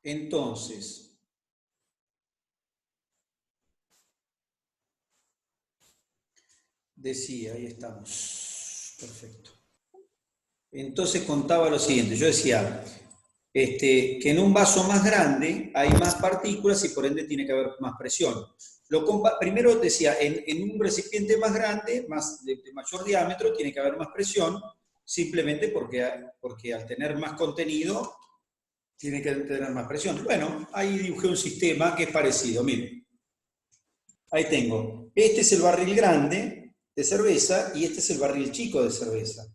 Entonces, decía, ahí estamos, perfecto. Entonces contaba lo siguiente, yo decía que en un vaso más grande hay más partículas y por ende tiene que haber más presión. Primero decía, en un recipiente más grande, de mayor diámetro, tiene que haber más presión, simplemente porque al tener más contenido, tiene que tener más presión. Bueno, ahí dibujé un sistema que es parecido, miren. Ahí tengo, este es el barril grande de cerveza y este es el barril chico de cerveza.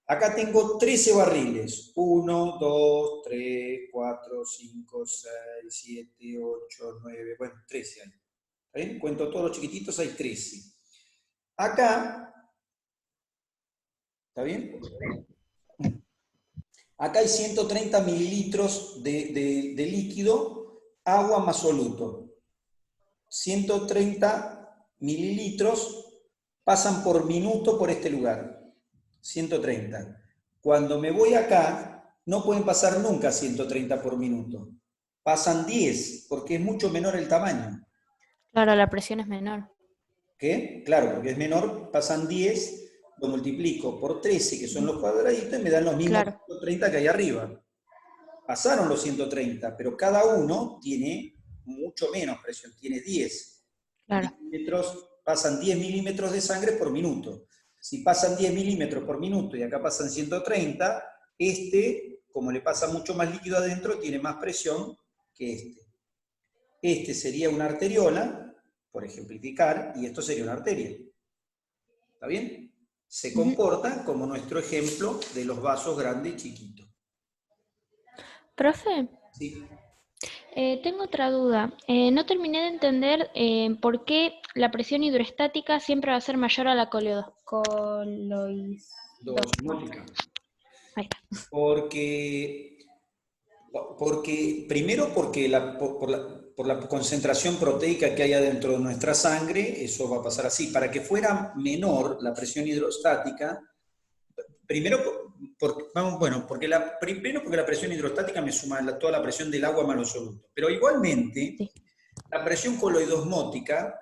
Acá tengo 13 barriles. 1, 2, 3, 4, 5, 6, 7, 8, 9, bueno, 13 hay. ¿Está bien? Cuento todos los chiquititos, hay 13. Acá, ¿está bien? Acá hay 130 mililitros de líquido, agua más soluto. 130 mililitros pasan por minuto por este lugar. 130. Cuando me voy acá, no pueden pasar nunca 130 por minuto. Pasan 10, porque es mucho menor el tamaño. Claro, la presión es menor. ¿Qué? Claro, porque es menor, pasan 10, lo multiplico por 13, que son los cuadraditos, y me dan los mismos 130 que hay arriba. Pasaron los 130, pero cada uno tiene mucho menos presión, tiene 10. Claro. Pasan 10 milímetros de sangre por minuto. Si pasan 10 milímetros por minuto y acá pasan 130, como le pasa mucho más líquido adentro, tiene más presión que este. Este sería una arteriola, por ejemplificar, y esto sería una arteria. ¿Está bien? Se comporta como nuestro ejemplo de los vasos grande y chiquito. Profe, Sí. tengo otra duda. No terminé de entender por qué la presión hidroestática siempre va a ser mayor a la Osmótica. Ahí está. Primero porque por la concentración proteica que hay adentro de nuestra sangre, eso va a pasar así. Para que fuera menor la presión hidrostática, primero porque la presión hidrostática me suma toda la presión del agua más los solutos. Pero igualmente, Sí. la presión coloidosmótica,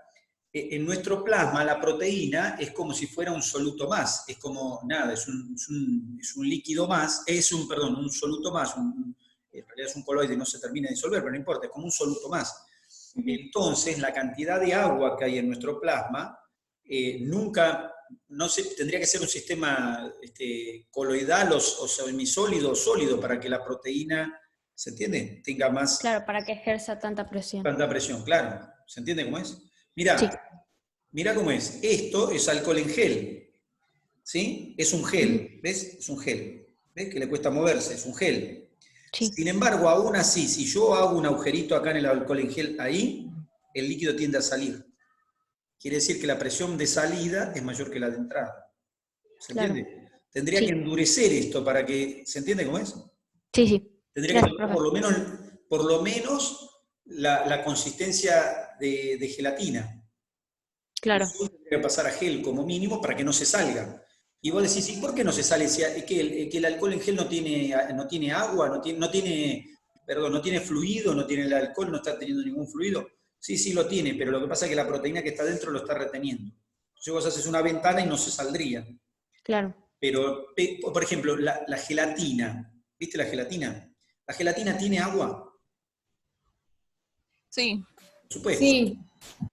en nuestro plasma, la proteína es como si fuera un soluto más. Es como, nada, es un líquido más, un soluto más, en realidad es un coloide y no se termina de disolver, pero no importa, es como un soluto más. Entonces, la cantidad de agua que hay en nuestro plasma tendría que ser un sistema coloidal o semisólido o sólido para que la proteína, ¿se entiende?, tenga más... Claro, para que ejerza tanta presión. Tanta presión, claro. ¿Se entiende cómo es? Sí. Mira cómo es. Esto es alcohol en gel. ¿Sí? Es un gel. ¿Ves? Es un gel. ¿Ves? Que le cuesta moverse. Es un gel. Sí. Sin embargo, aún así, si yo hago un agujerito acá en el alcohol en gel, ahí, el líquido tiende a salir. Quiere decir que la presión de salida es mayor que la de entrada. ¿Se entiende? Tendría que endurecer esto para que... ¿Se entiende cómo es? Sí, sí. Tendría que tener por lo menos la consistencia de gelatina. Claro. Tendría que pasar a gel como mínimo para que no se salga. Y vos decís, ¿y por qué no se sale? Es que el alcohol en gel no tiene agua, no tiene fluido, no tiene el alcohol, no está teniendo ningún fluido. Sí, lo tiene, pero lo que pasa es que la proteína que está dentro lo está reteniendo. Entonces vos haces una ventana y no se saldría. Claro. Pero, por ejemplo, la gelatina, ¿viste la gelatina? ¿La gelatina tiene agua? Sí. Por supuesto. Sí.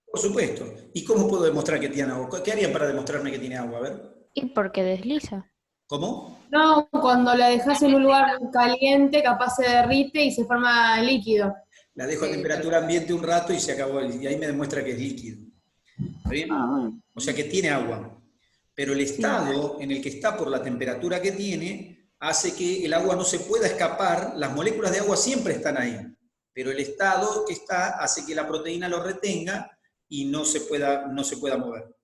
Por supuesto. ¿Y cómo puedo demostrar que tiene agua? ¿Qué harían para demostrarme que tiene agua? A ver. ¿Y por qué desliza? ¿Cómo? No, cuando la dejas en un lugar caliente, capaz se derrite y se forma líquido. La dejo a temperatura ambiente un rato y se acabó. Y ahí me demuestra que es líquido. ¿Está bien? Bueno. O sea que tiene agua. Pero el estado en el que está por la temperatura que tiene hace que el agua no se pueda escapar. Las moléculas de agua siempre están ahí. Pero el estado que está hace que la proteína lo retenga y no se pueda mover.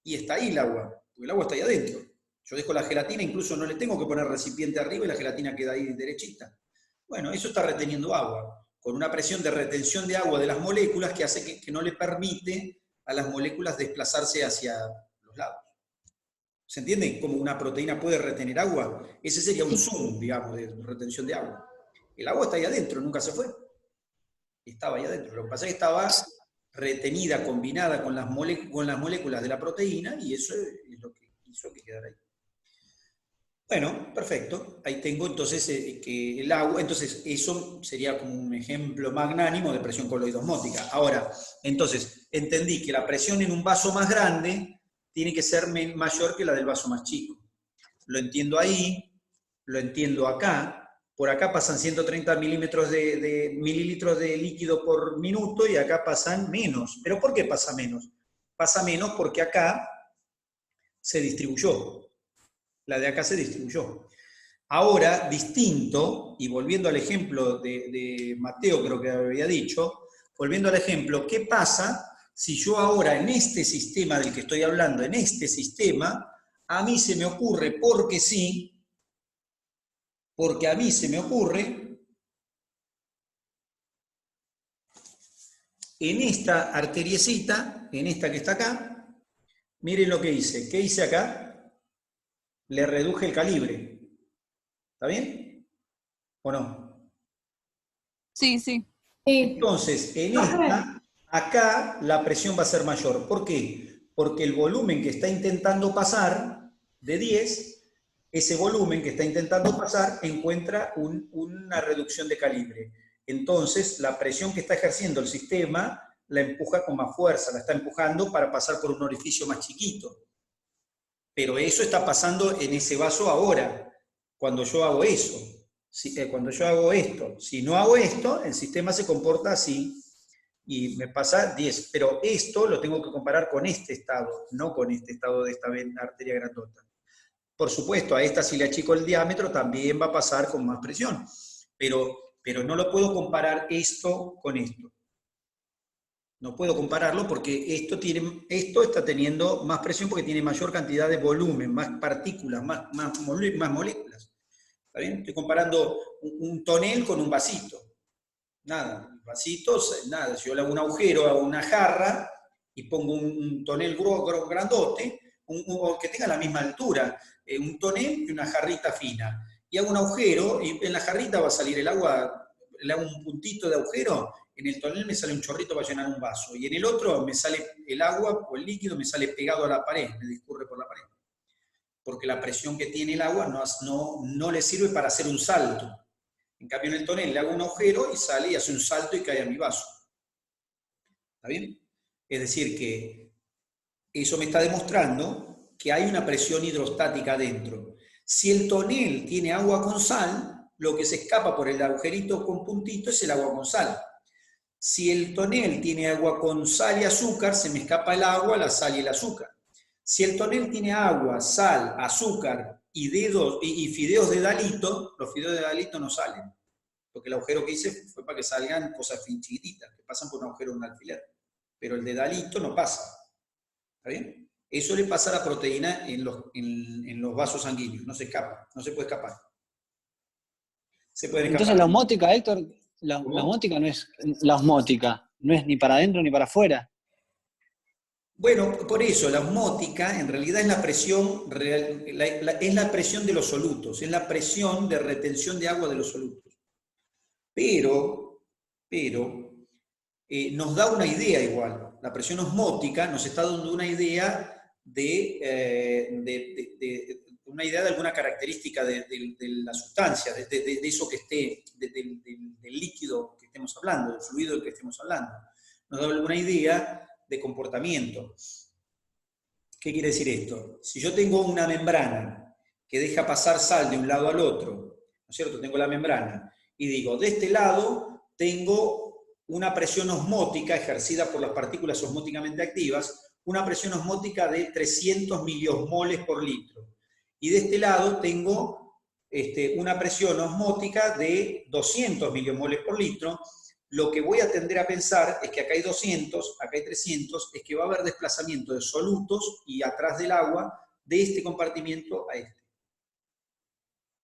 Y está ahí el agua, porque el agua está ahí adentro. Yo dejo la gelatina, incluso no le tengo que poner recipiente arriba y la gelatina queda ahí derechita. Bueno, eso está reteniendo agua, con una presión de retención de agua de las moléculas que hace que no le permite a las moléculas desplazarse hacia los lados. ¿Se entiende cómo una proteína puede retener agua? Ese sería un zoom, digamos, de retención de agua. El agua está ahí adentro, nunca se fue. estaba ahí adentro. Lo que pasa es que estaba retenida, combinada con las moléculas de la proteína, y eso es lo que hizo que quedara ahí. Bueno, perfecto. Ahí tengo entonces que el agua, entonces eso sería como un ejemplo magnánimo de presión coloidosmótica. Ahora, entonces, entendí que la presión en un vaso más grande tiene que ser mayor que la del vaso más chico. Lo entiendo ahí, lo entiendo acá. Por acá pasan 130 mililitros de líquido por minuto y acá pasan menos. ¿Pero por qué pasa menos? Pasa menos porque acá se distribuyó. La de acá se distribuyó. Ahora, distinto, y volviendo al ejemplo de Mateo, creo que había dicho, volviendo al ejemplo, ¿qué pasa si yo ahora en este sistema del que estoy hablando, en este sistema, a mí se me ocurre, porque sí, porque a mí se me ocurre, en esta arteriecita, en esta que está acá, miren lo que hice. ¿Qué hice acá? Le reduje el calibre. ¿Está bien? ¿O no? Sí, sí. Entonces, en esta, acá la presión va a ser mayor. ¿Por qué? Porque el volumen que está intentando pasar de 10, ese volumen que está intentando pasar encuentra una reducción de calibre. Entonces, la presión que está ejerciendo el sistema la empuja con más fuerza, la está empujando para pasar por un orificio más chiquito. Pero eso está pasando en ese vaso ahora, cuando yo hago eso. Cuando yo hago esto. Si no hago esto, el sistema se comporta así y me pasa 10. Pero esto lo tengo que comparar con este estado, no con este estado de esta arteria grandota. Por supuesto, a esta si le achico el diámetro también va a pasar con más presión, pero no lo puedo comparar esto con esto. No puedo compararlo porque esto está teniendo más presión porque tiene mayor cantidad de volumen, más partículas, más moléculas. ¿Está bien? Estoy comparando un tonel con un vasito. Nada, vasitos, nada. Si yo le hago un agujero a una jarra y pongo un tonel grandote, que tenga la misma altura, un tonel y una jarrita fina, y hago un agujero, y en la jarrita va a salir el agua, le hago un puntito de agujero, en el tonel me sale un chorrito para llenar un vaso, y en el otro me sale el agua o el líquido, me sale pegado a la pared, me discurre por la pared. Porque la presión que tiene el agua no le sirve para hacer un salto. En cambio, en el tonel le hago un agujero y sale y hace un salto y cae a mi vaso. ¿Está bien? Es decir, que eso me está demostrando que hay una presión hidrostática adentro. Si el tonel tiene agua con sal, lo que se escapa por el agujerito con puntito es el agua con sal. Si el tonel tiene agua con sal y azúcar, se me escapa el agua, la sal y el azúcar. Si el tonel tiene agua, sal, azúcar y fideos de Dalito, los fideos de Dalito no salen. Porque el agujero que hice fue para que salgan cosas chiquititas, que pasan por un agujero de un alfiler. Pero el de Dalito no pasa. ¿Está bien? Eso le pasa a la proteína en los vasos sanguíneos, no se escapa, no se puede escapar. Se pueden escapar. Entonces la osmótica, Héctor, la osmótica no es ni para adentro ni para afuera. Bueno, por eso, la osmótica en realidad es la presión, es la presión de los solutos, es la presión de retención de agua de los solutos. Pero nos da una idea igual. La presión osmótica nos está dando una idea de alguna característica de la sustancia, de eso que esté, del líquido que estemos hablando, del fluido del que estemos hablando. Nos da alguna idea de comportamiento. ¿Qué quiere decir esto? Si yo tengo una membrana que deja pasar sal de un lado al otro, ¿no es cierto? Tengo la membrana, y digo, de este lado tengo una presión osmótica ejercida por las partículas osmóticamente activas, una presión osmótica de 300 miliosmoles por litro. Y de este lado tengo una presión osmótica de 200 miliomoles por litro. Lo que voy a tender a pensar es que acá hay 200, acá hay 300, es que va a haber desplazamiento de solutos y atrás del agua de este compartimiento a este.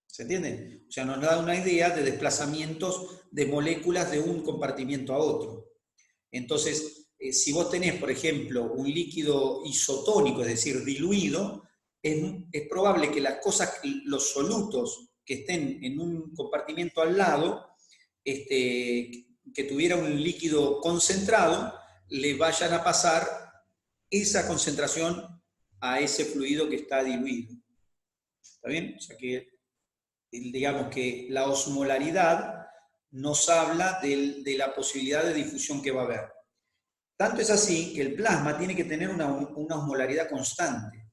¿Se entiende? O sea, nos da una idea de desplazamientos de moléculas de un compartimiento a otro. Entonces, si vos tenés, por ejemplo, un líquido isotónico, es decir, diluido, es probable que los solutos que estén en un compartimento al lado, que tuviera un líquido concentrado, le vayan a pasar esa concentración a ese fluido que está diluido. ¿Está bien? O sea que, digamos que la osmolaridad nos habla de la posibilidad de difusión que va a haber. Tanto es así que el plasma tiene que tener una osmolaridad constante.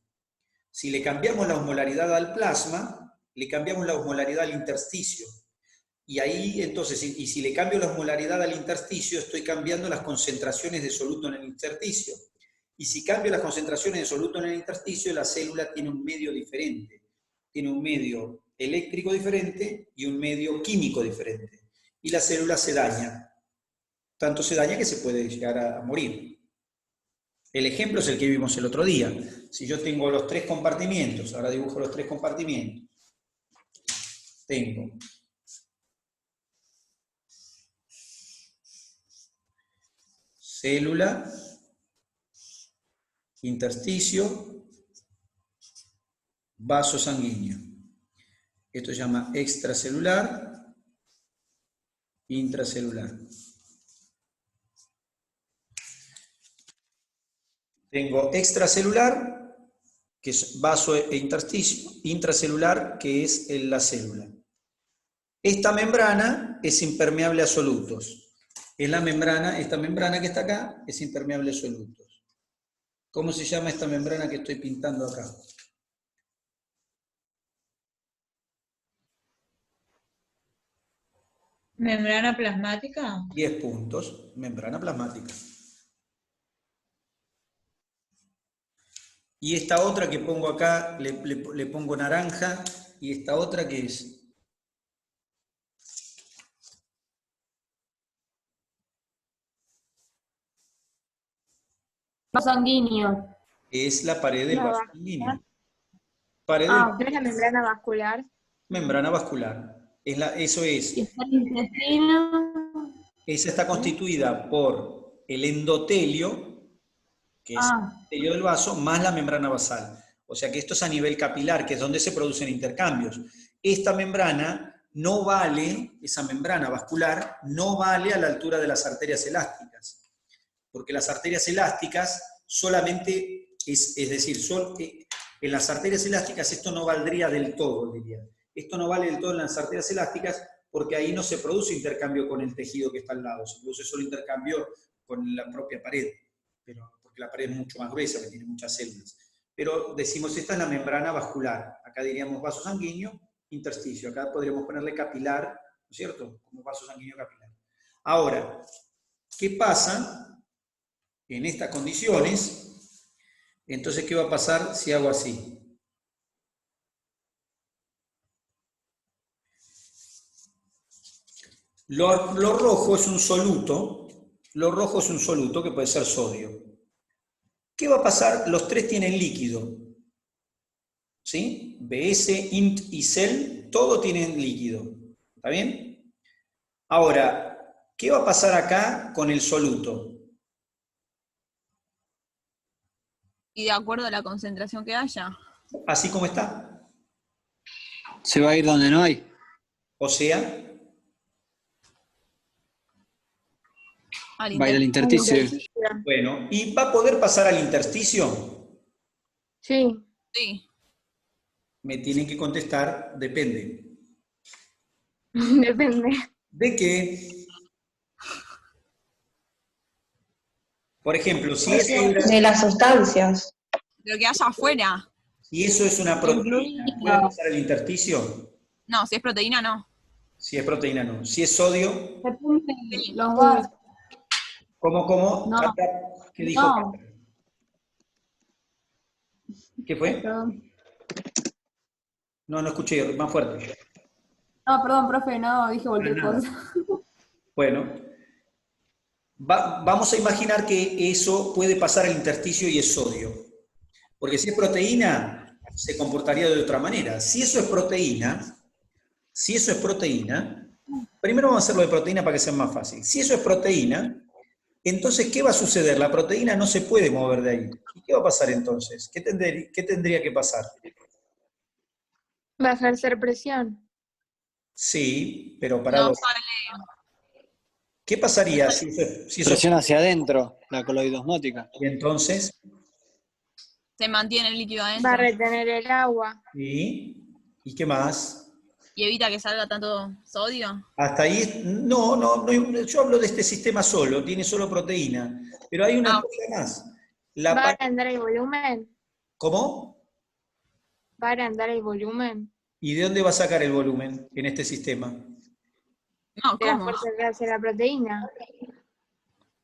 Si le cambiamos la osmolaridad al plasma, le cambiamos la osmolaridad al intersticio. Y ahí, entonces, y si le cambio la osmolaridad al intersticio, estoy cambiando las concentraciones de soluto en el intersticio. Y si cambio las concentraciones de soluto en el intersticio, la célula tiene un medio diferente. Tiene un medio eléctrico diferente y un medio químico diferente. Y la célula se daña. Tanto se daña que se puede llegar a morir. El ejemplo es el que vimos el otro día. Si yo tengo los 3 compartimientos, ahora dibujo los 3 compartimientos. Tengo célula, intersticio, vaso sanguíneo. Esto se llama extracelular, intracelular. Tengo extracelular, que es vaso e intersticio, intracelular, que es la célula. Esta membrana es impermeable a solutos. Es la membrana, esta membrana que está acá, es impermeable a solutos. ¿Cómo se llama esta membrana que estoy pintando acá? ¿Membrana plasmática? 10 puntos, membrana plasmática. Y esta otra que pongo acá, le pongo naranja, y esta otra que es... Sanguíneo. Es la pared del La vaso vascular. sanguíneo. Pared Ah, ¿No es la membrana vascular? membrana vascular. Eso es. y está el intestino. Esa está constituida por el endotelio, que es el endotelio del vaso, más la membrana basal. O sea que esto es a nivel capilar, que es donde se producen intercambios. Esta membrana no vale, esa membrana vascular, no vale a la altura de las arterias elásticas. Porque las arterias elásticas solamente, es decir, en las arterias elásticas esto no valdría del todo, diría. Esto no vale del todo en las arterias elásticas porque ahí no se produce intercambio con el tejido que está al lado, se produce solo intercambio con la propia pared, porque la pared es mucho más gruesa, que tiene muchas células. Pero decimos, esta es la membrana vascular. Acá diríamos vaso sanguíneo, intersticio. Acá podríamos ponerle capilar, ¿no es cierto? Como vaso sanguíneo capilar. Ahora, ¿qué pasa en estas condiciones? Entonces, ¿qué va a pasar si hago así? Lo rojo es un soluto, que puede ser sodio. ¿Qué va a pasar? Los 3 tienen líquido. ¿Sí? BS, INT y CEL, todo tienen líquido. ¿Está bien? Ahora, ¿qué va a pasar acá con el soluto? Y de acuerdo a la concentración que haya. Así como está. Se va a ir donde no hay. O sea, Va a ir al intersticio. bueno, ¿y va a poder pasar al intersticio? Sí. Sí. Me tienen que contestar, depende. Depende. ¿De qué? Por ejemplo, si eso De las sustancias. Lo que haya afuera. si eso es una proteína, ¿puede pasar al intersticio? No, si es proteína, no. Si es proteína, no. Si es sodio, Los vasos. ¿cómo? No. Cata, ¿qué dijo? No. Cata? ¿Qué fue? Perdón. No escuché, más fuerte. No, perdón, profe, no, dije cualquier Nada. cosa. Bueno, vamos a imaginar que eso puede pasar al intersticio y es sodio. Porque si es proteína, se comportaría de otra manera. Si eso es proteína, primero vamos a hacerlo de proteína para que sea más fácil. Si eso es proteína, entonces, ¿qué va a suceder? La proteína no se puede mover de ahí. ¿Y qué va a pasar entonces? ¿Qué tendría que pasar? Va a ejercer presión. Sí, pero para No dos. sale. ¿Qué pasaría si eso... Presión hacia adentro, la coloidosmótica. Y entonces, Se mantiene el líquido adentro Va a retener el agua. ¿y qué más? y evita que salga tanto sodio. Hasta ahí, no, yo hablo de este sistema solo, tiene solo proteína, pero hay una Ah. cosa más. Va a agrandar el volumen. ¿Cómo? Va a agrandar el volumen. ¿Y de dónde va a sacar el volumen en este sistema? No, De la ¿cómo? fuerza que hace la proteína.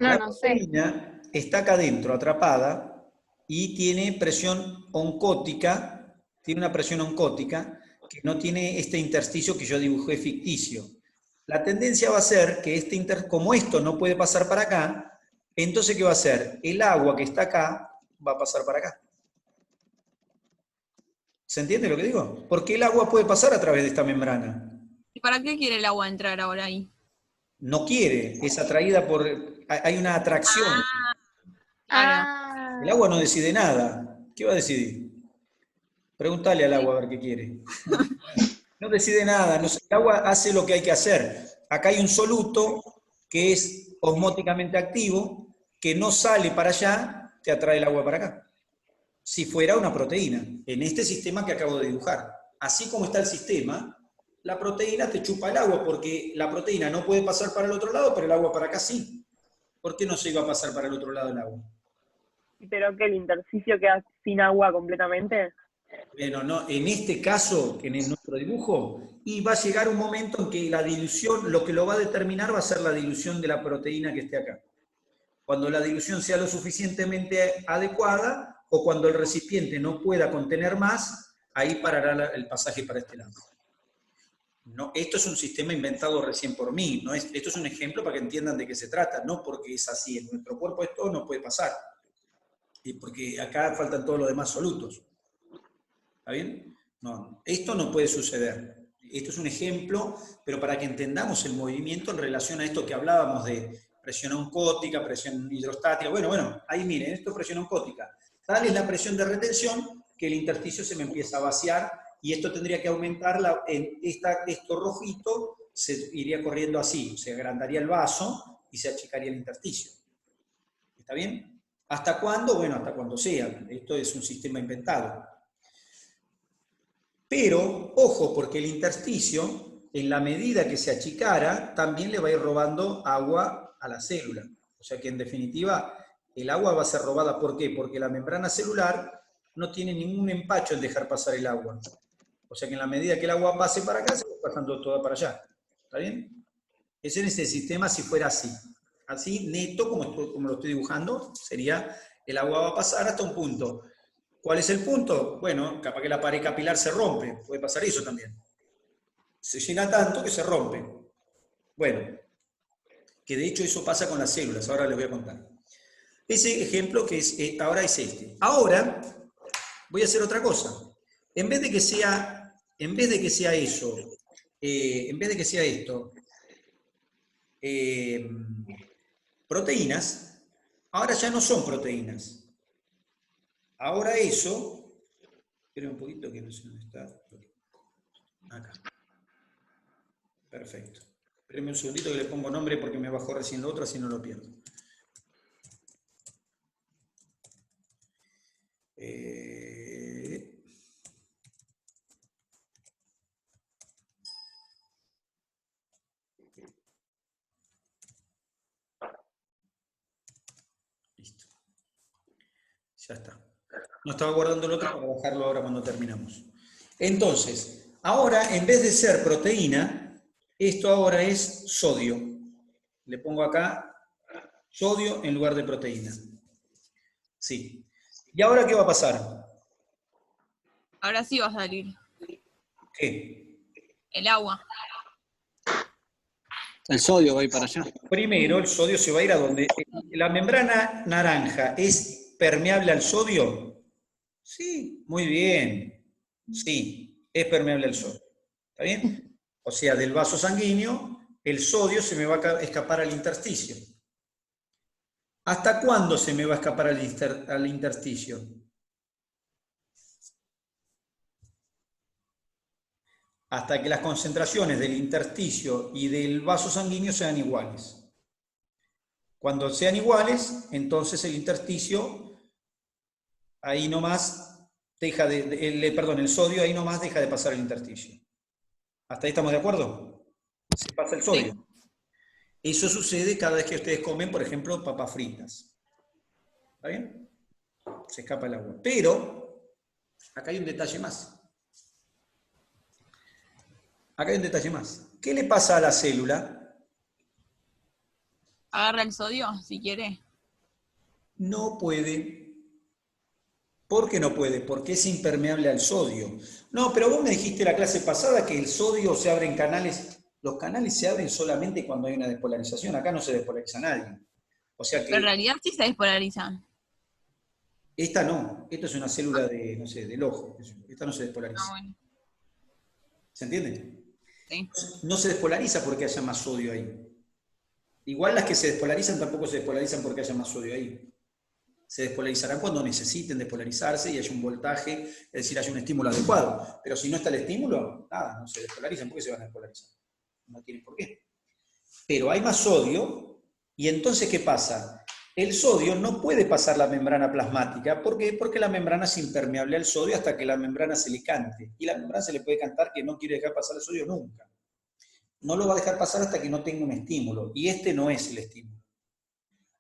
No, La no sé. proteína está acá adentro, atrapada, y tiene presión oncótica, tiene una presión oncótica que no tiene este intersticio que yo dibujé ficticio. La tendencia va a ser que como esto no puede pasar para acá, entonces ¿qué va a hacer? El agua que está acá va a pasar para acá. ¿Se entiende lo que digo? Porque el agua puede pasar a través de esta membrana. ¿Y para qué quiere el agua entrar ahora ahí? No quiere, es atraída por... Hay una atracción. Claro. Ah, El agua no decide nada. ¿Qué va a decidir? Pregúntale al agua a ver qué quiere. No decide nada. El agua hace lo que hay que hacer. Acá hay un soluto que es osmóticamente activo, que no sale para allá, te atrae el agua para acá. Si fuera una proteína, en este sistema que acabo de dibujar. Así como está el sistema, la proteína te chupa el agua, porque la proteína no puede pasar para el otro lado, pero el agua para acá sí. ¿Por qué no se iba a pasar para el otro lado el agua? Pero que el intersticio queda sin agua completamente. Bueno, no, en este caso, en nuestro dibujo, y va a llegar un momento en que la dilución, lo que lo va a determinar va a ser la dilución de la proteína que esté acá. Cuando la dilución sea lo suficientemente adecuada, o cuando el recipiente no pueda contener más, ahí parará el pasaje para este lado. No, esto es un sistema inventado recién por mí, esto es un ejemplo para que entiendan de qué se trata, no porque es así, en nuestro cuerpo esto no puede pasar, y porque acá faltan todos los demás solutos. ¿Está bien? No, esto no puede suceder. Esto es un ejemplo, pero para que entendamos el movimiento en relación a esto que hablábamos de presión oncótica, presión hidrostática. Bueno, ahí miren, esto es presión oncótica. Tal es la presión de retención que el intersticio se me empieza a vaciar y esto tendría que aumentar, esto rojito se iría corriendo así, se agrandaría el vaso y se achicaría el intersticio. ¿Está bien? ¿Hasta cuándo? Bueno, hasta cuando sea. Esto es un sistema inventado. Pero, ojo, porque el intersticio, en la medida que se achicara, también le va a ir robando agua a la célula. O sea que, en definitiva, el agua va a ser robada. ¿Por qué? Porque la membrana celular no tiene ningún empacho en dejar pasar el agua. O sea que en la medida que el agua pase para acá, se va pasando toda para allá. ¿Está bien? Ese es el sistema si fuera así. Así, neto, como lo estoy dibujando, sería el agua va a pasar hasta un punto. ¿Cuál es el punto? Bueno, capaz que la pared capilar se rompe. Puede pasar eso también. Se llena tanto que se rompe. Bueno, que de hecho eso pasa con las células. Ahora les voy a contar. Ese ejemplo que es, ahora es este. Ahora voy a hacer otra cosa. En vez de que sea eso, en vez de que sea esto, proteínas, ahora ya no son proteínas. Ahora eso, esperen un poquito que no sé dónde está. Acá. Perfecto. Espérenme un segundito que le pongo nombre porque me bajó recién lo otro, así no lo pierdo. Listo. Ya está. No estaba guardando el otro para bajarlo ahora cuando terminamos. Entonces, ahora en vez de ser proteína, esto ahora es sodio. Le pongo acá sodio en lugar de proteína. Sí. ¿Y ahora qué va a pasar? Ahora sí va a salir ¿Qué? el agua. El sodio va a ir para allá. Primero, el sodio se va a ir a donde... ¿La membrana naranja es permeable al sodio? Sí, muy bien. Sí, es permeable al sodio. ¿Está bien? O sea, del vaso sanguíneo, el sodio se me va a escapar al intersticio. ¿Hasta cuándo se me va a escapar al intersticio? Hasta que las concentraciones del intersticio y del vaso sanguíneo sean iguales. Cuando sean iguales, entonces el intersticio, ahí nomás deja el sodio ahí nomás deja de pasar el intersticio. ¿Hasta ahí estamos de acuerdo? Se pasa el sodio. Sí. Eso sucede cada vez que ustedes comen, por ejemplo, papas fritas. ¿Está bien? Se escapa el agua. Pero, acá hay un detalle más. Acá hay un detalle más. ¿Qué le pasa a la célula? Agarra el sodio, si quiere. No puede. ¿Por qué no puede? Porque es impermeable al sodio. No, pero vos me dijiste la clase pasada que el sodio se abre en canales. Los canales se abren solamente cuando hay una despolarización. Acá no se despolariza nadie. O sea que... Pero en realidad sí se despolarizan. Esta no. Esta es una célula de, no sé, del ojo. Esta no se despolariza. Ah, bueno. ¿Se entiende? Sí. No se despolariza porque haya más sodio ahí. Igual las que se despolarizan tampoco se despolarizan porque haya más sodio ahí. Se despolarizarán cuando necesiten despolarizarse y haya un voltaje, es decir, haya un estímulo adecuado. Pero si no está el estímulo, nada, no se despolarizan. ¿Por qué se van a despolarizar? No tienen por qué. Pero hay más sodio, y entonces, ¿qué pasa? El sodio no puede pasar la membrana plasmática. ¿Por qué? Porque la membrana es impermeable al sodio hasta que la membrana se le cante. Y la membrana se le puede cantar que no quiere dejar pasar el sodio nunca. No lo va a dejar pasar hasta que no tenga un estímulo, y este no es el estímulo.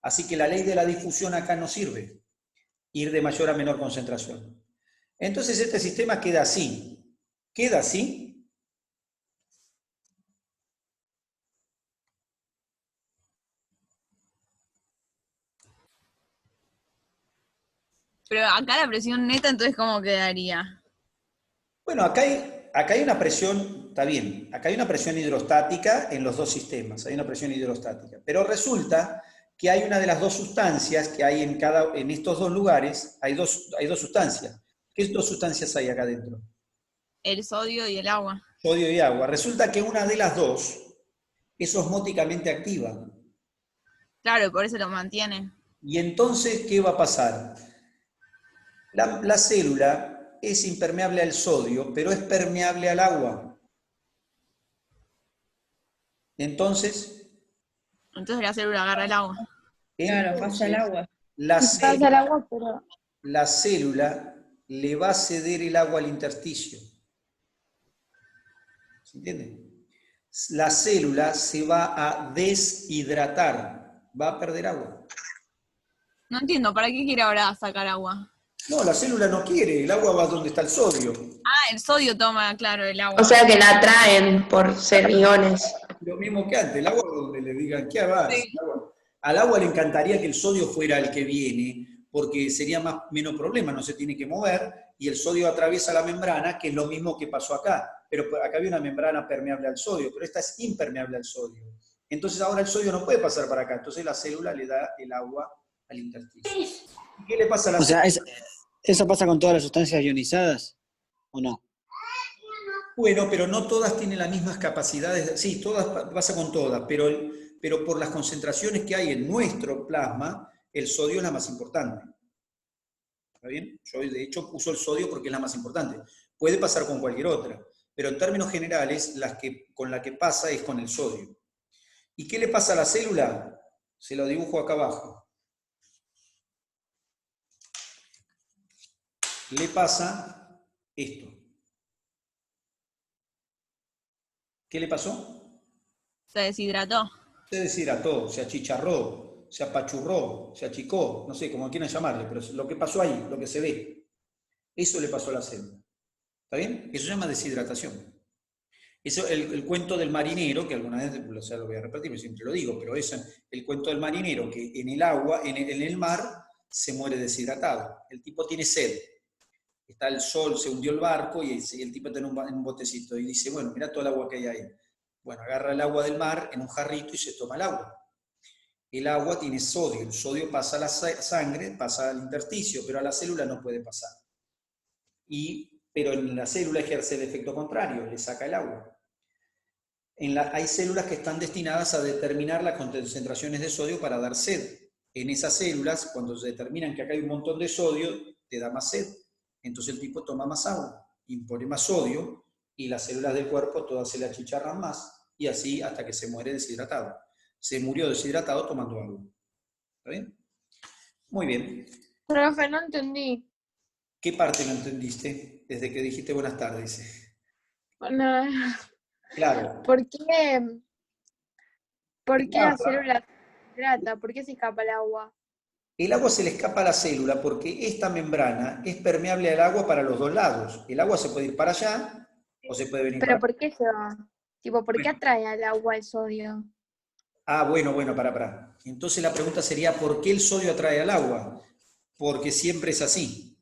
Así que la ley de la difusión acá no sirve, ir de mayor a menor concentración. Entonces este sistema queda así. ¿Queda así? Pero acá la presión neta, entonces, ¿cómo quedaría? Bueno, acá hay una presión, está bien, acá hay una presión hidrostática en los dos sistemas, hay una presión hidrostática, pero resulta que hay una de las dos sustancias que hay en estos dos lugares, hay dos sustancias. ¿Qué dos sustancias hay acá adentro? El sodio y el agua. Sodio y agua. Resulta que una de las dos es osmóticamente activa. Claro, por eso lo mantiene. Y entonces, ¿qué va a pasar? La célula es impermeable al sodio, pero es permeable al agua. Entonces la célula agarra el agua. Claro, pasa el agua. La Pasa el agua, pero... la célula le va a ceder el agua al intersticio. ¿Se entiende? La célula se va a deshidratar, va a perder agua. No entiendo, ¿para qué quiere ahora sacar agua? No, la célula no quiere, el agua va donde está el sodio. Ah, el sodio toma, claro, el agua. O sea que la atraen por ser iones. Lo mismo que antes, el agua donde le digan, ¿qué hagas? Sí. Al agua le encantaría que el sodio fuera el que viene, porque sería menos problema, no se tiene que mover, y el sodio atraviesa la membrana, que es lo mismo que pasó acá. Pero acá había una membrana permeable al sodio, pero esta es impermeable al sodio. Entonces ahora el sodio no puede pasar para acá, entonces la célula le da el agua al intersticio. ¿Y qué le pasa a la célula? O sea, ¿eso pasa con todas las sustancias ionizadas o no? Bueno, pero no todas tienen las mismas capacidades. Sí, pasa con todas, pero por las concentraciones que hay en nuestro plasma, el sodio es la más importante. ¿Está bien? Yo de hecho uso el sodio porque es la más importante. Puede pasar con cualquier otra, pero en términos generales, con la que pasa es con el sodio. ¿Y qué le pasa a la célula? Se lo dibujo acá abajo. Le pasa esto. ¿Qué le pasó? Se deshidrató. Se deshidrató, se achicharró, se apachurró, se achicó, no sé, como quieran llamarle, pero lo que pasó ahí, lo que se ve, eso le pasó a la célula. ¿Está bien? Eso se llama deshidratación. Eso, el cuento del marinero, que alguna vez lo voy a repetir, porque siempre lo digo, pero es el cuento del marinero que en el agua, en el mar, se muere deshidratado. El tipo tiene sed. Está el sol, se hundió el barco y el tipo está en un botecito y dice, bueno, mira todo el agua que hay ahí. Bueno, agarra el agua del mar en un jarrito y se toma el agua. El agua tiene sodio, el sodio pasa a la sangre, pasa al intersticio, pero a la célula no puede pasar. Pero en la célula ejerce el efecto contrario, le saca el agua. Hay células que están destinadas a determinar las concentraciones de sodio para dar sed. En esas células, cuando se determinan que acá hay un montón de sodio, te da más sed. Entonces el tipo toma más agua, impone más sodio, y las células del cuerpo todas se le achicharran más, y así hasta que se muere deshidratado. Se murió deshidratado tomando agua. ¿Está bien? Muy bien. Profe, no entendí. ¿Qué parte no entendiste desde que dijiste buenas tardes? No, Claro. ¿por qué El la agua, célula se hidrata? ¿Por qué se escapa el agua? el agua se le escapa a la célula porque esta membrana es permeable al agua para los dos lados. El agua se puede ir para allá o se puede venir para ¿Pero acá. por qué se va? Tipo, ¿por qué Bueno. atrae al agua el sodio? Bueno, para. Entonces la pregunta sería, ¿por qué el sodio atrae al agua? Porque siempre es así.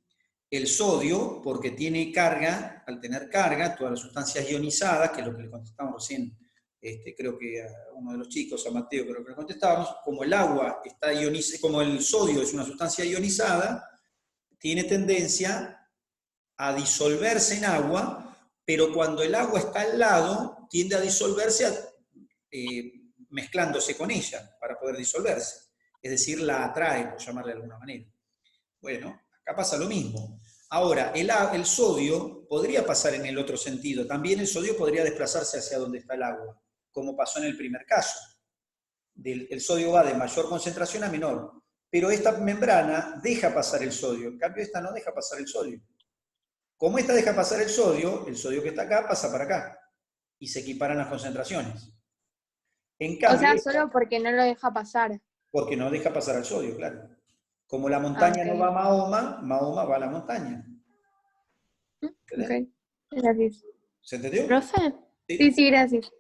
El sodio, porque tiene carga, al tener carga, todas las sustancias ionizadas, que es lo que le contestamos recién, creo que a uno de los chicos, a Mateo, creo que le contestábamos, como el agua está ionizada, como el sodio es una sustancia ionizada, tiene tendencia a disolverse en agua, pero cuando el agua está al lado, tiende a disolverse mezclándose con ella para poder disolverse. Es decir, la atrae, por llamarle de alguna manera. Bueno, acá pasa lo mismo. Ahora, el sodio podría pasar en el otro sentido. También el sodio podría desplazarse hacia donde está el agua, como pasó en el primer caso. El sodio va de mayor concentración a menor, pero esta membrana deja pasar el sodio. En cambio, esta no deja pasar el sodio. Como esta deja pasar el sodio que está acá pasa para acá y se equiparan las concentraciones. En cambio, O sea, solo porque no lo deja pasar. porque no deja pasar al sodio, claro. Como la montaña no va a Mahoma, Mahoma va a la montaña. Ok, gracias. ¿Se entendió? ¿Profe? Sí, gracias.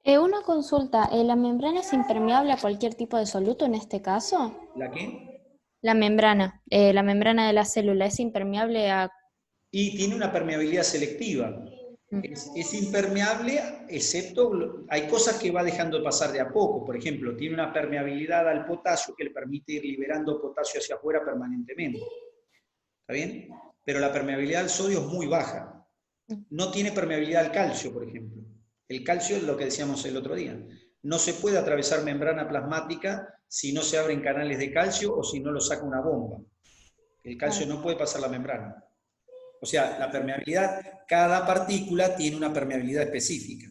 Una consulta, ¿la membrana es impermeable a cualquier tipo de soluto en este caso? ¿La qué? La membrana de la célula, ¿es impermeable a...? Y tiene una permeabilidad selectiva. Es impermeable, excepto, hay cosas que va dejando pasar de a poco. Por ejemplo, tiene una permeabilidad al potasio que le permite ir liberando potasio hacia afuera permanentemente. ¿Está bien? Pero la permeabilidad al sodio es muy baja. No tiene permeabilidad al calcio, por ejemplo. El calcio es lo que decíamos el otro día. No se puede atravesar membrana plasmática si no se abren canales de calcio o si no lo saca una bomba. El calcio no puede pasar la membrana. O sea, la permeabilidad, cada partícula tiene una permeabilidad específica.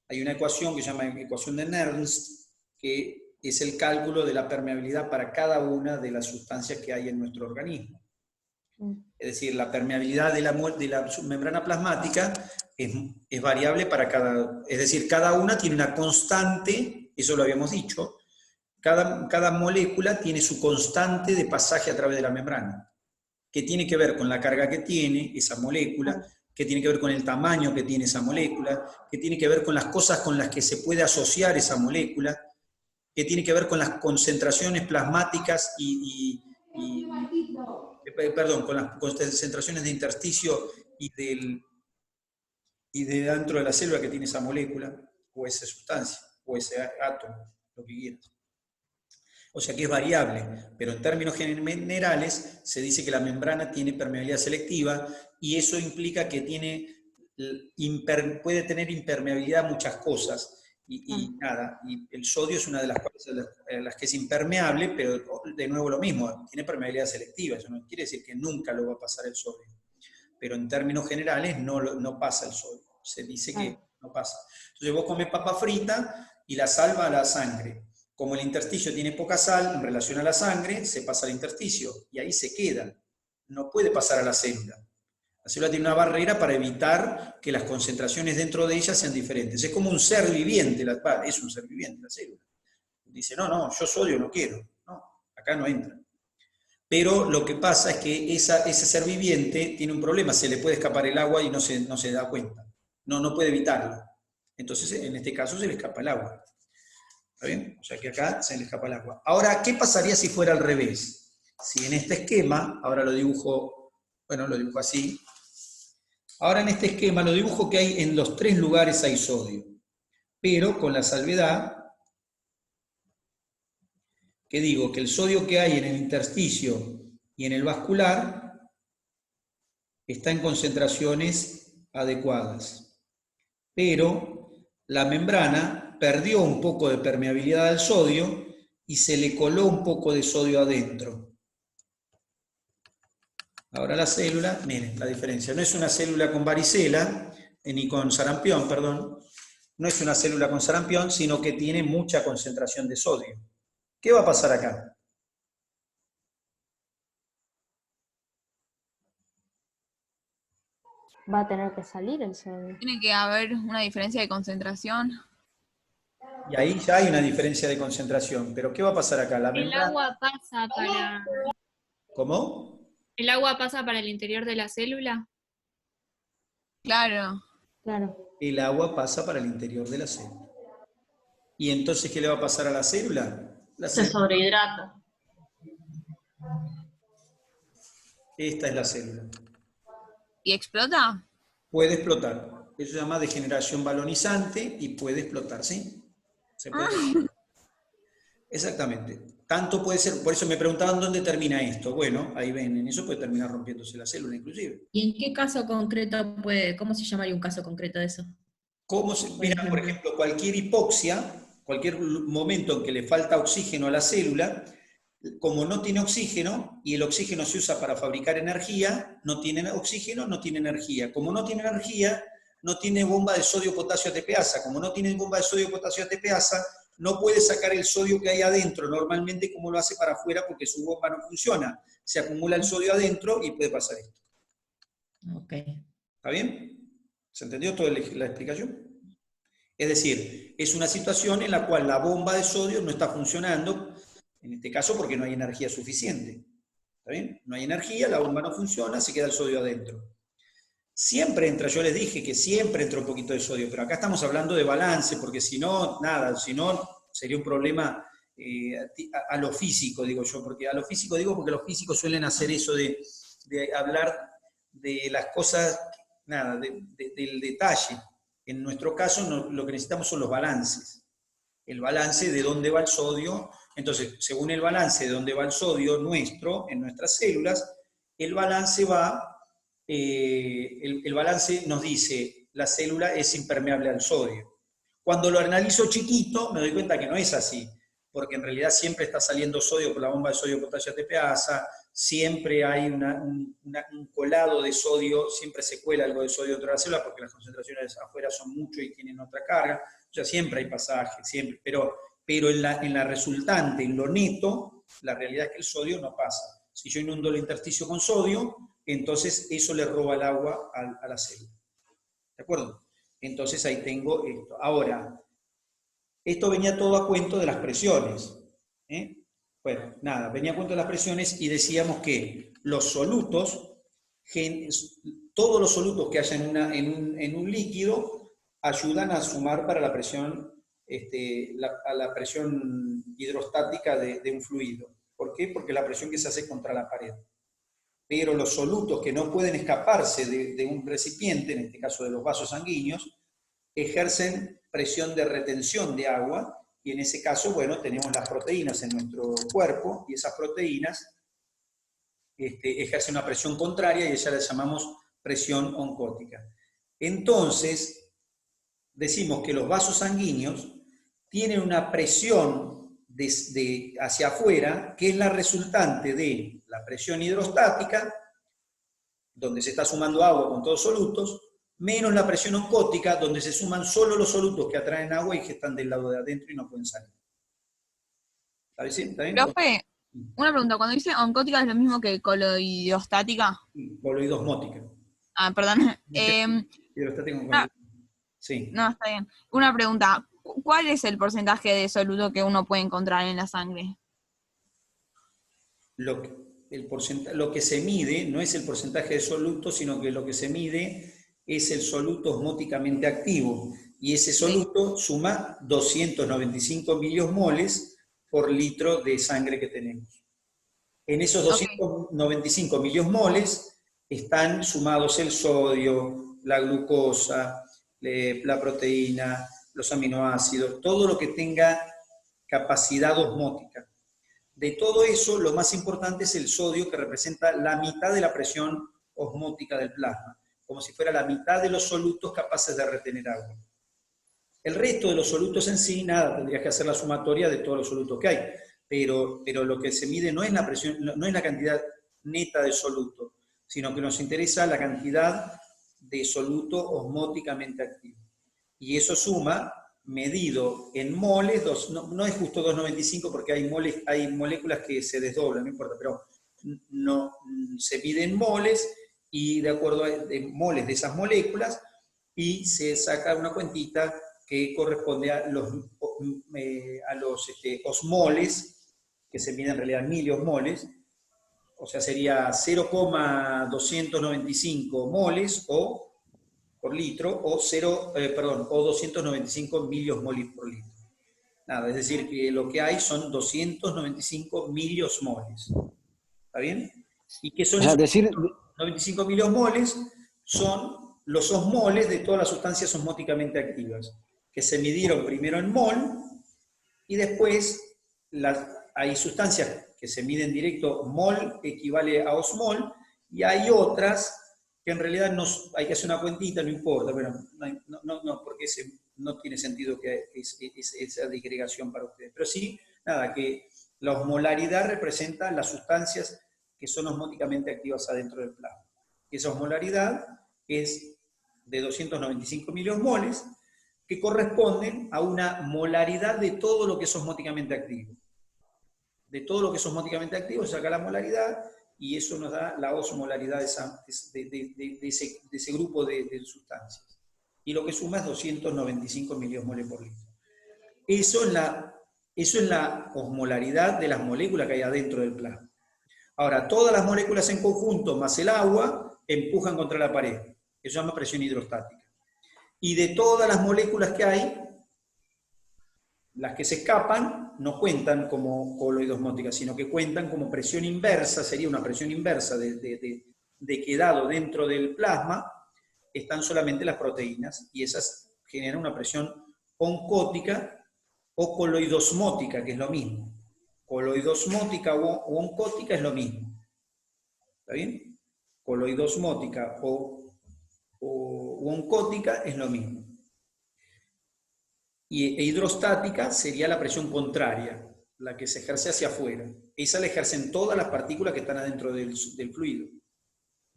Hay una ecuación que se llama ecuación de Nernst, que es el cálculo de la permeabilidad para cada una de las sustancias que hay en nuestro organismo. Es decir, la permeabilidad de la membrana plasmática es variable para cada... Es decir, cada una tiene una constante, eso lo habíamos dicho, cada molécula tiene su constante de pasaje a través de la membrana, que tiene que ver con la carga que tiene esa molécula, que tiene que ver con el tamaño que tiene esa molécula, que tiene que ver con las cosas con las que se puede asociar esa molécula, que tiene que ver con las concentraciones plasmáticas con las concentraciones de intersticio y de dentro de la célula que tiene esa molécula, o esa sustancia, o ese átomo, lo que quieras. O sea que es variable, pero en términos generales se dice que la membrana tiene permeabilidad selectiva y eso implica que puede tener impermeabilidad a muchas cosas. Y el sodio es una de las cosas las que es impermeable, pero de nuevo lo mismo, tiene permeabilidad selectiva, eso no quiere decir que nunca lo va a pasar el sodio. Pero en términos generales no pasa el sodio, se dice que no pasa. Entonces vos comés papa frita y la sal va a la sangre. Como el intersticio tiene poca sal en relación a la sangre, se pasa al intersticio y ahí se queda. No puede pasar a la célula. La célula tiene una barrera para evitar que las concentraciones dentro de ella sean diferentes. Es como un ser viviente, es un ser viviente la célula. Dice, no, yo sodio no quiero. No, acá no entra. Pero lo que pasa es que ese ser viviente tiene un problema, se le puede escapar el agua y no se da cuenta. No puede evitarlo. Entonces, en este caso, se le escapa el agua. ¿Está bien? O sea que acá se le escapa el agua. Ahora, ¿qué pasaría si fuera al revés? Si en este esquema, ahora lo dibujo así. Ahora en este esquema lo dibujo que hay en los 3 lugares hay sodio. Pero con la salvedad que digo que el sodio que hay en el intersticio y en el vascular está en concentraciones adecuadas. Pero la membrana perdió un poco de permeabilidad al sodio y se le coló un poco de sodio adentro. Ahora la célula, miren la diferencia, no es una célula con varicela, ni con sarampión, perdón, no es una célula con sarampión, sino que tiene mucha concentración de sodio. ¿Qué va a pasar acá? Va a tener que salir el sodio. Tiene que haber una diferencia de concentración. Y ahí ya hay una diferencia de concentración. Pero ¿qué va a pasar acá? La El membrana... agua pasa para... ¿Cómo? ¿El agua pasa para el interior de la célula? Claro. Claro. El agua pasa para el interior de la célula. ¿Y entonces qué le va a pasar a la célula? La Se célula. sobrehidrata. Esta es la célula. ¿Y explota? Puede explotar. Eso se llama degeneración balonizante y puede explotar, ¿sí? Se puede explotar. Exactamente. Tanto puede ser, por eso me preguntaban dónde termina esto. Bueno, ahí ven, en eso puede terminar rompiéndose la célula inclusive. ¿Y en qué caso concreto cómo se llamaría un caso concreto de eso? Mira, por ejemplo, cualquier hipoxia, cualquier momento en que le falta oxígeno a la célula, como no tiene oxígeno, y el oxígeno se usa para fabricar energía, no tiene oxígeno, no tiene energía. Como no tiene energía, no tiene bomba de sodio-potasio ATPasa. Como no tiene bomba de sodio-potasio ATPasa, no puede sacar el sodio que hay adentro, normalmente como lo hace para afuera, porque su bomba no funciona. Se acumula el sodio adentro y puede pasar esto. Ok. ¿Está bien? ¿Se entendió toda la explicación? Es decir, es una situación en la cual la bomba de sodio no está funcionando, en este caso porque no hay energía suficiente. ¿Está bien? No hay energía, la bomba no funciona, se queda el sodio adentro. Siempre entra, yo les dije que siempre entra un poquito de sodio, pero acá estamos hablando de balance, porque si no, nada, si no sería un problema a lo físico, digo yo, porque a lo físico digo porque los físicos suelen hacer eso de hablar de las cosas, nada, del detalle. En nuestro caso lo que necesitamos son los balances. El balance de dónde va el sodio. Entonces, según el balance de dónde va el sodio nuestro, en nuestras células, el balance va... el balance nos dice, la célula es impermeable al sodio. Cuando lo analizo chiquito, me doy cuenta que no es así, porque en realidad siempre está saliendo sodio por la bomba de sodio-potasio ATPasa, siempre hay un colado de sodio, siempre se cuela algo de sodio dentro de la célula, porque las concentraciones afuera son mucho y tienen otra carga, o sea, siempre hay pasaje, siempre, pero en la resultante, en lo neto, la realidad es que el sodio no pasa. Si yo inundo el intersticio con sodio, entonces eso le roba el agua a la célula. ¿De acuerdo? Entonces ahí tengo esto. Ahora, esto venía todo a cuento de las presiones. Bueno, nada, venía a cuento de las presiones y decíamos que los solutos, todos los solutos que haya en un líquido, ayudan a sumar para la presión, a la presión hidrostática de un fluido. ¿Por qué? Porque la presión que se hace contra la pared. Pero los solutos que no pueden escaparse de un recipiente, en este caso de los vasos sanguíneos, ejercen presión de retención de agua, y en ese caso, bueno, tenemos las proteínas en nuestro cuerpo, y esas proteínas ejercen una presión contraria, y ella la llamamos presión oncótica. Entonces, decimos que los vasos sanguíneos tienen una presión hacia afuera, que es la resultante de la presión hidrostática, donde se está sumando agua con todos solutos, menos la presión oncótica, donde se suman solo los solutos que atraen agua y que están del lado de adentro y no pueden salir. ¿Está bien? Profe, una pregunta, cuando dice oncótica es lo mismo que coloidostática. Coloidosmótica. Ah, perdón. Hidrostática. Sí. No, está bien. Una pregunta, ¿cuál es el porcentaje de soluto que uno puede encontrar en la sangre? Lo que se mide no es el porcentaje de soluto, sino que lo que se mide es el soluto osmóticamente activo. Y ese soluto suma 295 miliosmoles por litro de sangre que tenemos. En esos 295 miliosmoles están sumados el sodio, la glucosa, la proteína, los aminoácidos, todo lo que tenga capacidad osmótica. De todo eso, lo más importante es el sodio, que representa la mitad de la presión osmótica del plasma, como si fuera la mitad de los solutos capaces de retener agua. El resto de los solutos en sí, nada, tendrías que hacer la sumatoria de todos los solutos que hay, pero lo que se mide no es la presión, no es la cantidad neta de soluto, sino que nos interesa la cantidad de soluto osmóticamente activo. Y eso suma medido en moles, no es justo 2,95 porque hay moléculas que se desdoblan, no importa, pero no, se mide en moles y de acuerdo a moles de esas moléculas y se saca una cuentita que corresponde a los osmoles, que se miden en realidad en miliosmoles, o sea, sería 0,295 moles por litro o 295 miliosmoles por litro. Nada, es decir, que lo que hay son 295 miliosmoles. ¿Está bien? ¿Y qué son esos 95 miliosmoles? Son los osmoles de todas las sustancias osmóticamente activas, que se midieron primero en mol y después hay sustancias que se miden directo, mol equivale a osmol, y hay otras que en realidad hay que hacer una cuentita, no importa, pero no porque no tiene sentido que esa disgregación para ustedes. Pero sí, nada, que la osmolaridad representa las sustancias que son osmóticamente activas adentro del plasma. Esa osmolaridad es de 295 miliosmoles, que corresponden a una molaridad de todo lo que es osmóticamente activo. De todo lo que es osmóticamente activo se saca la molaridad y eso nos da la osmolaridad de ese grupo de sustancias. Y lo que suma es 295 miliosmoles por litro. Eso es la osmolaridad de las moléculas que hay adentro del plasma. Ahora, todas las moléculas en conjunto más el agua empujan contra la pared. Eso se llama presión hidrostática. Y de todas las moléculas que hay, las que se escapan no cuentan como coloidosmótica, sino que cuentan como presión inversa, sería una presión inversa de quedado dentro del plasma, están solamente las proteínas, y esas generan una presión oncótica o coloidosmótica, que es lo mismo. Coloidosmótica o oncótica es lo mismo. ¿Está bien? Coloidosmótica o oncótica es lo mismo. E hidrostática sería la presión contraria, la que se ejerce hacia afuera. Esa la ejercen todas las partículas que están adentro del fluido.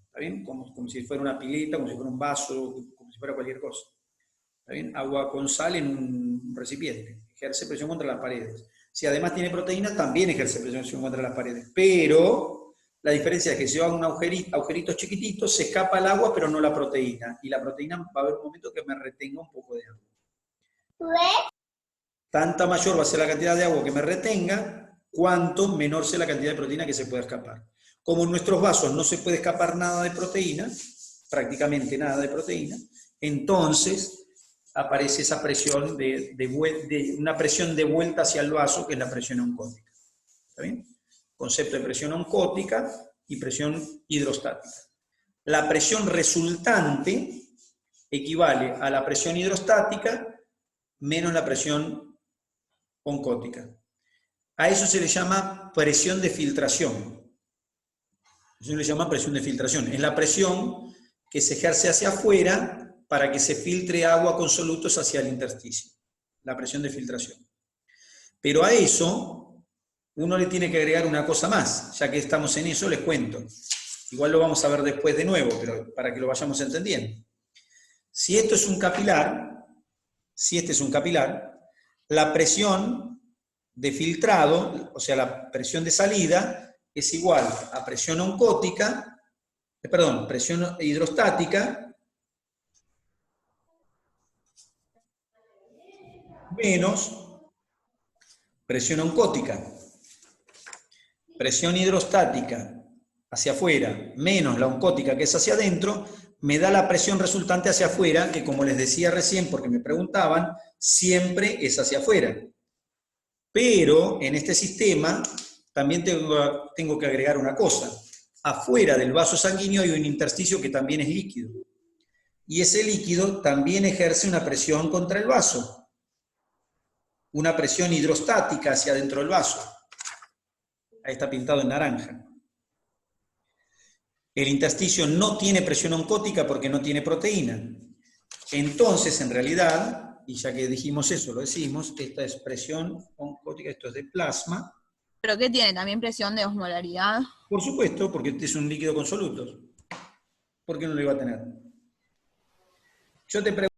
¿Está bien? Como si fuera una pileta, como si fuera un vaso, como si fuera cualquier cosa. ¿Está bien? Agua con sal en un recipiente. Ejerce presión contra las paredes. Si además tiene proteína, también ejerce presión contra las paredes. Pero la diferencia es que si yo hago un agujeritos chiquititos, se escapa el agua, pero no la proteína. Y la proteína va a haber un momento que me retenga un poco de agua. Tanta mayor va a ser la cantidad de agua que me retenga, cuanto menor sea la cantidad de proteína que se pueda escapar. Como en nuestros vasos no se puede escapar nada de proteína, prácticamente nada de proteína, entonces aparece esa presión una presión de vuelta hacia el vaso, que es la presión oncótica. ¿Está bien? Concepto de presión oncótica y presión hidrostática. La presión resultante equivale a la presión hidrostática menos la presión oncótica. A eso se le llama presión de filtración. Eso se le llama presión de filtración. Es la presión que se ejerce hacia afuera para que se filtre agua con solutos hacia el intersticio. La presión de filtración. Pero a eso uno le tiene que agregar una cosa más. Ya que estamos en eso, les cuento. Igual lo vamos a ver después de nuevo, pero para que lo vayamos entendiendo. Si esto es un capilar, la presión de filtrado, o sea, la presión de salida, es igual a presión oncótica, presión hidrostática, menos presión oncótica. Presión hidrostática hacia afuera, menos la oncótica que es hacia adentro, me da la presión resultante hacia afuera, que como les decía recién, porque me preguntaban, siempre es hacia afuera. Pero en este sistema también tengo que agregar una cosa. Afuera del vaso sanguíneo hay un intersticio que también es líquido. Y ese líquido también ejerce una presión contra el vaso. Una presión hidrostática hacia adentro del vaso. Ahí está pintado en naranja. El intersticio no tiene presión oncótica porque no tiene proteína. Entonces, en realidad, y ya que dijimos eso, lo decimos, esta es presión oncótica, esto es de plasma. ¿Pero qué tiene? ¿También presión de osmolaridad? Por supuesto, porque este es un líquido con solutos. ¿Por qué no lo iba a tener? Yo te pregunto,